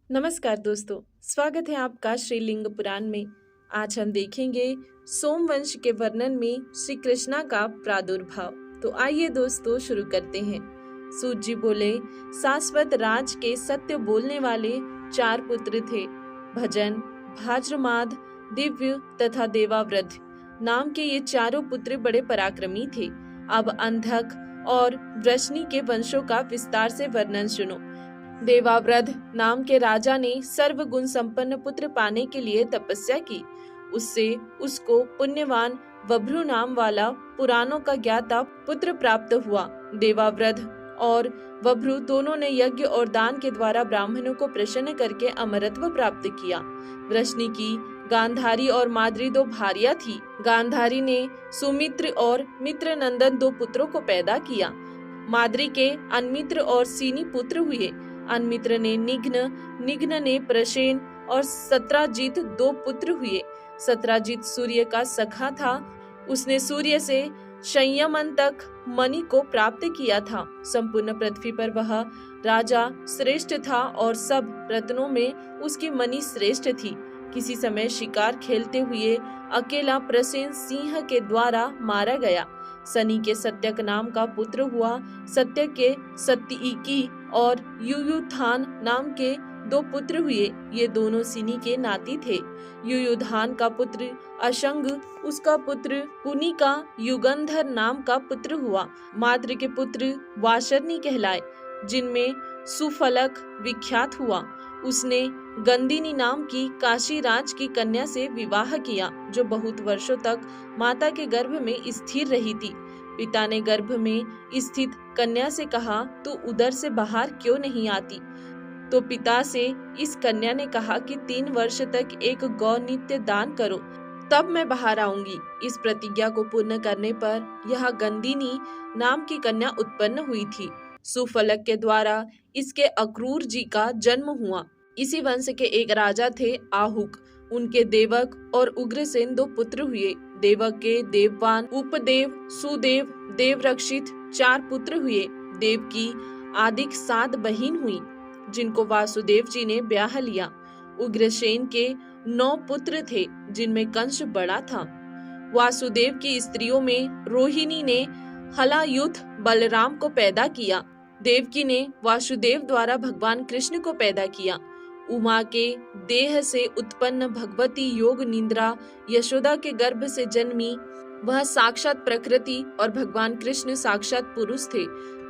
नमस्कार दोस्तों, स्वागत है आपका श्रीलिंग पुराण में। आज हम देखेंगे सोमवंश के वर्णन में श्री कृष्णा का प्रादुर्भाव। तो आइए दोस्तों शुरू करते हैं। सूत जी बोले, शाश्वत राज के सत्य बोलने वाले 4 पुत्र थे। भजन, भाद्रमाद, दिव्य तथा देवाव्रत नाम के ये चारों पुत्र बड़े पराक्रमी थे। अब अंधक और वृष्णि के वंशों का विस्तार से वर्णन सुनो। देवाव्रत नाम के राजा ने सर्वगुण संपन्न पुत्र पाने के लिए तपस्या की। उससे उसको पुण्यवान वभ्रु नाम वाला पुराणों का ज्ञाता पुत्र प्राप्त हुआ। देवाव्रत और वभ्रु दोनों ने यज्ञ और दान के द्वारा ब्राह्मणों को प्रसन्न करके अमरत्व प्राप्त किया। वृष्णि की गांधारी और माद्री 2 भार्या थी। गांधारी ने सुमित्र और मित्र नंदन 2 पुत्रों को पैदा किया। माद्री के अनमित्र और सीनी पुत्र हुए। अनमित्र ने निघ्न, निघ्न ने प्रसेन और सत्राजित 2 पुत्र हुए। सत्राजित सूर्य का सखा था। उसने सूर्य से संयमंतक मणि को प्राप्त किया था। संपूर्ण पृथ्वी पर वह राजा श्रेष्ठ था और सब रत्नों में उसकी मणि श्रेष्ठ थी। किसी समय शिकार खेलते हुए अकेला प्रसेन सिंह के द्वारा मारा गया। सनी के सत्यक नाम का पुत्र हुआ। सत्य के सत्यकी और युयुधान नाम के 2 पुत्र हुए। ये दोनों सिनी के नाती थे। युयुधान का पुत्र अशंग, उसका पुत्र पुनि का युगंधर नाम का पुत्र हुआ। माद्र के पुत्र वाशर्णी कहलाए, जिनमें सुफलक विख्यात हुआ। उसने गंदिनी नाम की काशी राज की कन्या से विवाह किया, जो बहुत वर्षों तक माता के गर्भ में स्थिर रही थी। पिता ने गर्भ में स्थित कन्या से कहा, तू उदर से बाहर क्यों नहीं आती? तो पिता से इस कन्या ने कहा कि 3 वर्ष तक एक गौ नित्य दान करो, तब मैं बाहर आऊंगी। इस प्रतिज्ञा को पूर्ण करने पर यह गंदिनी नाम की कन्या उत्पन्न हुई थी। सुफलक के द्वारा इसके अक्रूर जी का जन्म हुआ। इसी वंश के एक राजा थे आहुक। उनके देवक और उग्रसेन 2 पुत्र हुए। देवक के देववान, उपदेव, सुदेव, देवरक्षित 4 पुत्र हुए। देव की आदिक 7 बहिन हुई, जिनको वासुदेव जी ने ब्याह लिया। उग्रसेन के 9 पुत्र थे, जिनमें कंस बड़ा था। वासुदेव की स्त्रियों में रोहिणी ने हलायुध बलराम को पैदा किया। देवकी ने वासुदेव द्वारा भगवान कृष्ण को पैदा किया। उमा के देह से उत्पन्न भगवती योग निंद्रा यशोदा के गर्भ से जन्मी। वह साक्षात प्रकृति और भगवान कृष्ण साक्षात पुरुष थे,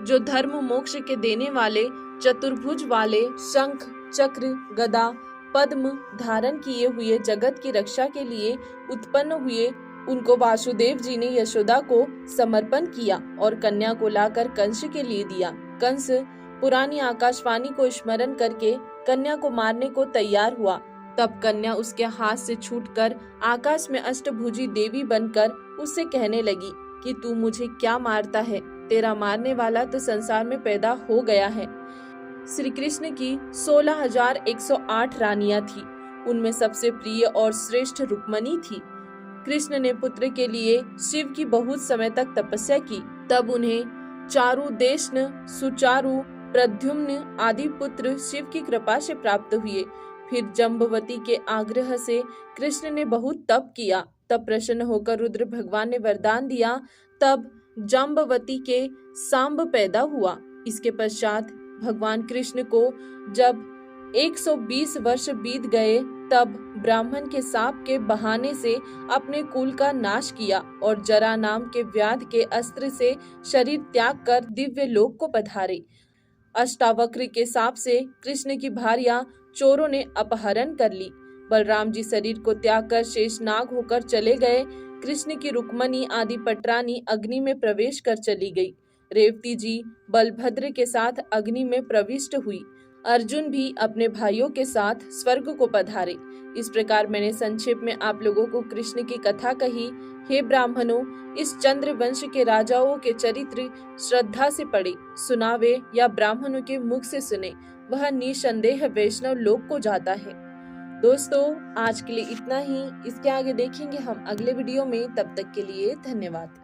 जो धर्म मोक्ष के देने वाले चतुर्भुज वाले शंख, चक्र, गदा, पद्म धारण किए हुए जगत की रक्षा के लिए उत्पन्न हुए। उनको वासुदेव जी ने यशोदा को समर्पण किया और कन्या को लाकर कंस के लिए दिया। कंस पुरानी आकाशवाणी को स्मरण करके कन्या को मारने को तैयार हुआ। तब कन्या उसके हाथ से छूटकर आकाश में अष्टभुजी देवी बनकर उससे कहने लगी कि तू मुझे क्या मारता है? तेरा मारने वाला तो संसार में पैदा हो गया है। श्री कृष्ण की 16,108 रानियां थी। उनमें सबसे प्रिय और श्रेष्ठ रुक्मणी थी। कृष्ण ने पुत्र के लिए शिव की बहुत समय तक तपस्या की। तब उन्हें चारुदेशन, सुचारु, प्रद्युम्न आदि पुत्र शिव की कृपा से प्राप्त हुए। फिर जम्बवती के आग्रह से कृष्ण ने बहुत तप किया। तब प्रसन्न होकर रुद्र भगवान ने वरदान दिया। तब जम्बवती के सांब पैदा हुआ। इसके पश्चात भगवान कृष्ण को जब 120 वर्ष बीत गए, तब ब्राह्मण के साप के बहाने से अपने कुल का नाश किया और जरा नाम के व्याध के अस्त्र से शरीर त्याग कर दिव्य लोक को पधारे। अष्टावक्र के साप से कृष्ण की भार्या चोरों ने अपहरण कर ली। बलराम जी शरीर को त्याग कर शेषनाग होकर चले गए। कृष्ण की रुक्मणी आदि पटरानी अग्नि में प्रवेश कर चली गई। रेवती जी बलभद्र के साथ अग्नि में प्रविष्ट हुई। अर्जुन भी अपने भाइयों के साथ स्वर्ग को पधारे। इस प्रकार मैंने संक्षेप में आप लोगों को कृष्ण की कथा कही। हे ब्राह्मणों, इस चंद्र वंश के राजाओं के चरित्र श्रद्धा से पढ़े, सुनावे या ब्राह्मणों के मुख से सुने, वह निसंदेह वैष्णव लोक को जाता है। दोस्तों, आज के लिए इतना ही। इसके आगे देखेंगे हम अगले वीडियो में। तब तक के लिए धन्यवाद।